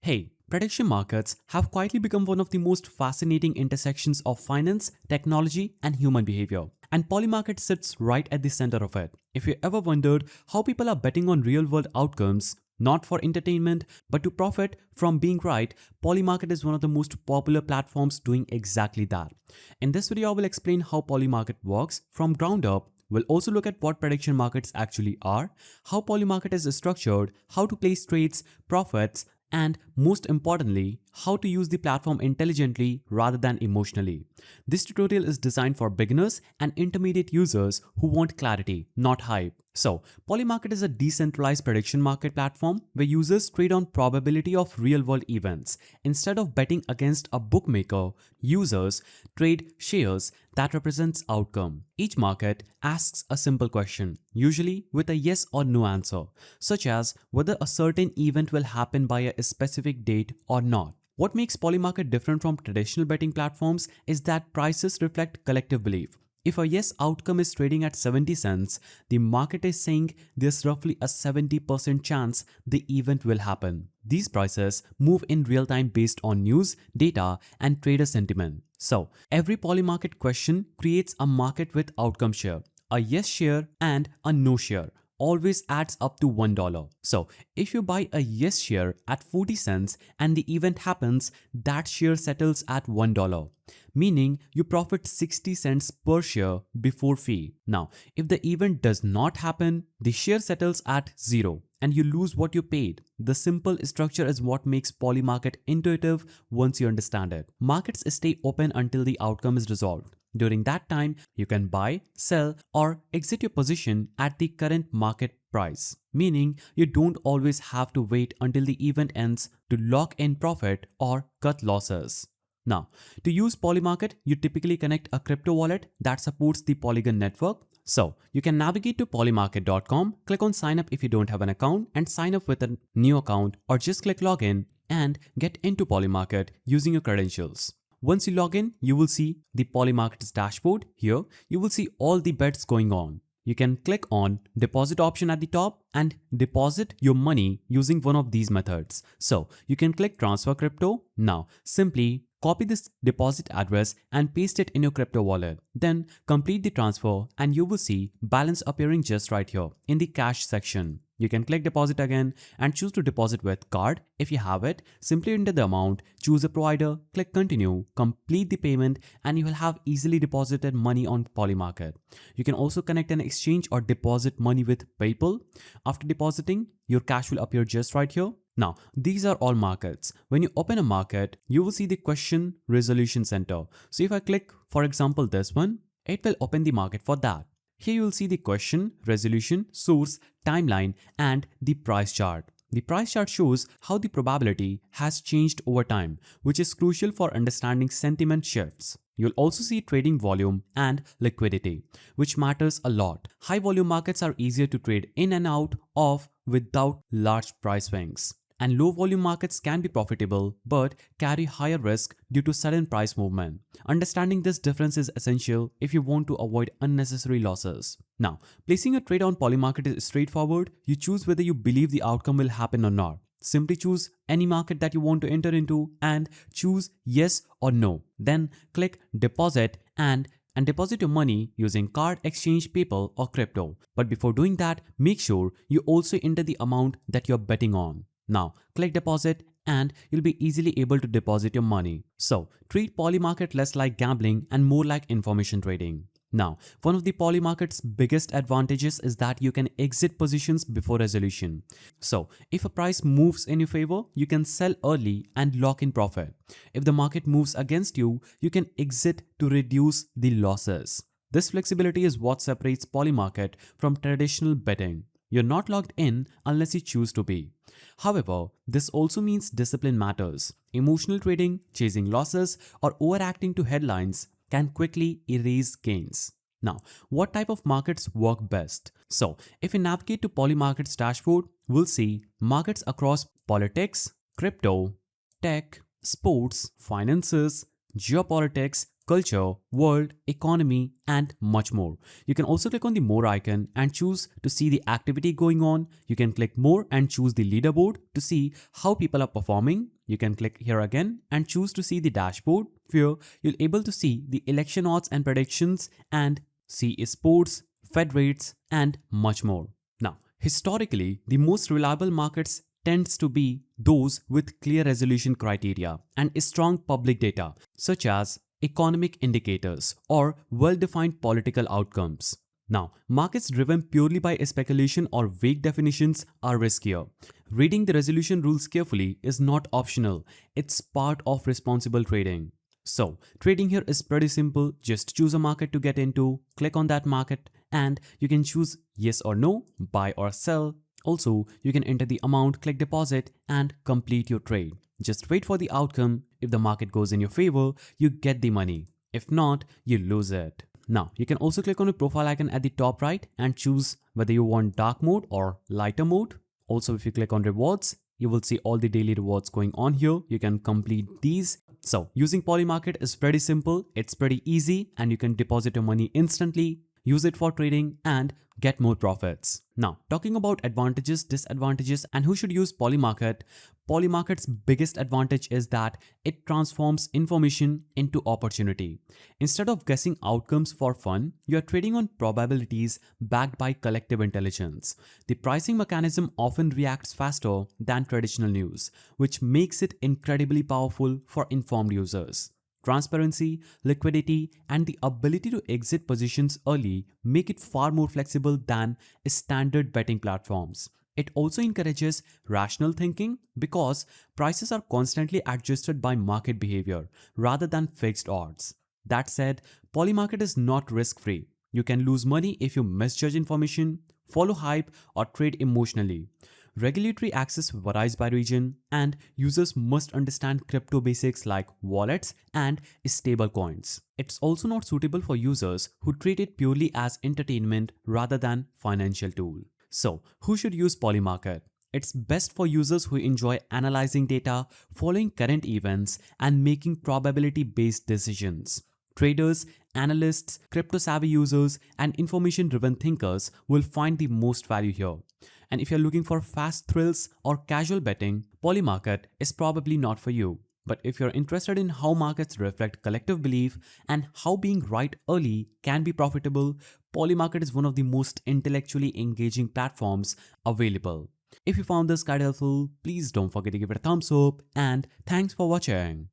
Hey, prediction markets have quietly become one of the most fascinating intersections of finance, technology, and human behavior. And Polymarket sits right at the center of it. If you ever wondered how people are betting on real world outcomes, not for entertainment, but to profit from being right, Polymarket is one of the most popular platforms doing exactly that. In this video, I will explain how Polymarket works from ground up. We'll also look at what prediction markets actually are, how Polymarket is structured, how to place trades, profits, and most importantly, how to use the platform intelligently rather than emotionally. This tutorial is designed for beginners and intermediate users who want clarity, not hype. So, Polymarket is a decentralized prediction market platform where users trade on probability of real-world events. Instead of betting against a bookmaker, users trade shares that represents outcome. Each market asks a simple question, usually with a yes or no answer, such as whether a certain event will happen by a specific date or not. What makes Polymarket different from traditional betting platforms is that prices reflect collective belief. If a yes outcome is trading at 70 cents, the market is saying there's roughly a 70% chance the event will happen. These prices move in real time based on news, data, and trader sentiment. So, every Polymarket question creates a market with outcome share, a yes share, and a no share. Always adds up to $1. So, if you buy a yes share at 40 cents and the event happens, that share settles at $1, meaning you profit 60 cents per share before fee. Now, if the event does not happen, the share settles at 0 and you lose what you paid. The simple structure is what makes Polymarket intuitive once you understand it. Markets stay open until the outcome is resolved. During that time, you can buy, sell, or exit your position at the current market price, meaning you don't always have to wait until the event ends to lock in profit or cut losses. Now, to use Polymarket, you typically connect a crypto wallet that supports the Polygon network. So, you can navigate to polymarket.com, click on sign up if you don't have an account, and sign up with a new account, or just click login and get into Polymarket using your credentials. Once you log in, you will see the Polymarket's dashboard. Here, you will see all the bets going on. You can click on deposit option at the top and deposit your money using one of these methods. So you can click transfer crypto. Now simply copy this deposit address and paste it in your crypto wallet. Then complete the transfer and you will see balance appearing just right here in the cash section. You can click deposit again and choose to deposit with card. If you have it, simply enter the amount, choose a provider, click continue, complete the payment, and you will have easily deposited money on Polymarket. You can also connect an exchange or deposit money with PayPal. After depositing, your cash will appear just right here. Now, these are all markets. When you open a market, you will see the question resolution center. So if I click, for example, this one, it will open the market for that. Here you will see the question, resolution, source, timeline, and the price chart. The price chart shows how the probability has changed over time, which is crucial for understanding sentiment shifts. You'll also see trading volume and liquidity, which matters a lot. High volume markets are easier to trade in and out of without large price swings. And low volume markets can be profitable but carry higher risk due to sudden price movement. Understanding this difference is essential if you want to avoid unnecessary losses. Now, placing a trade on Polymarket is straightforward. You choose whether you believe the outcome will happen or not. Simply choose any market that you want to enter into and choose yes or no. Then click deposit and deposit your money using card, exchange, PayPal, or crypto. But before doing that, make sure you also enter the amount that you're betting on. Now, click deposit and you'll be easily able to deposit your money. So, treat Polymarket less like gambling and more like information trading. Now, one of the Polymarket's biggest advantages is that you can exit positions before resolution. So, if a price moves in your favor, you can sell early and lock in profit. If the market moves against you, you can exit to reduce the losses. This flexibility is what separates Polymarket from traditional betting. You're not locked in unless you choose to be. However, this also means discipline matters. Emotional trading, chasing losses, or overacting to headlines can quickly erase gains. Now, what type of markets work best? So, if we navigate to Polymarket's dashboard, we'll see markets across politics, crypto, tech, sports, finances, geopolitics, culture, world, economy, and much more. You can also click on the more icon and choose to see the activity going on. You can click more and choose the leaderboard to see how people are performing. You can click here again and choose to see the dashboard where you'll able to see the election odds and predictions and see sports, Fed rates, and much more. Now, historically, the most reliable markets tends to be those with clear resolution criteria and strong public data, such as economic indicators or well-defined political outcomes. Now, markets driven purely by speculation or vague definitions are riskier. Reading the resolution rules carefully is not optional, it's part of responsible trading. So, trading here is pretty simple. Just choose a market to get into, click on that market, and you can choose yes or no, buy or sell. Also, you can enter the amount, click deposit, and complete your trade. Just wait for the outcome. If the market goes in your favor, you get the money. If not, you lose it. Now, you can also click on the profile icon at the top right and choose whether you want dark mode or lighter mode. Also, if you click on rewards, you will see all the daily rewards going on here. You can complete these. So, using Polymarket is pretty simple, it's pretty easy, and you can deposit your money instantly, use it for trading, and get more profits. Now, talking about advantages, disadvantages, and who should use Polymarket, Polymarket's biggest advantage is that it transforms information into opportunity. Instead of guessing outcomes for fun, you are trading on probabilities backed by collective intelligence. The pricing mechanism often reacts faster than traditional news, which makes it incredibly powerful for informed users. Transparency, liquidity, and the ability to exit positions early make it far more flexible than standard betting platforms. It also encourages rational thinking because prices are constantly adjusted by market behavior rather than fixed odds. That said, Polymarket is not risk-free. You can lose money if you misjudge information, follow hype, or trade emotionally. Regulatory access varies by region, and users must understand crypto basics like wallets and stablecoins. It's also not suitable for users who treat it purely as entertainment rather than financial tool. So, who should use Polymarket? It's best for users who enjoy analyzing data, following current events, and making probability-based decisions. Traders, analysts, crypto-savvy users, and information-driven thinkers will find the most value here. And if you're looking for fast thrills or casual betting, Polymarket is probably not for you. But if you're interested in how markets reflect collective belief and how being right early can be profitable, Polymarket is one of the most intellectually engaging platforms available. If you found this guide helpful, please don't forget to give it a thumbs up, and thanks for watching.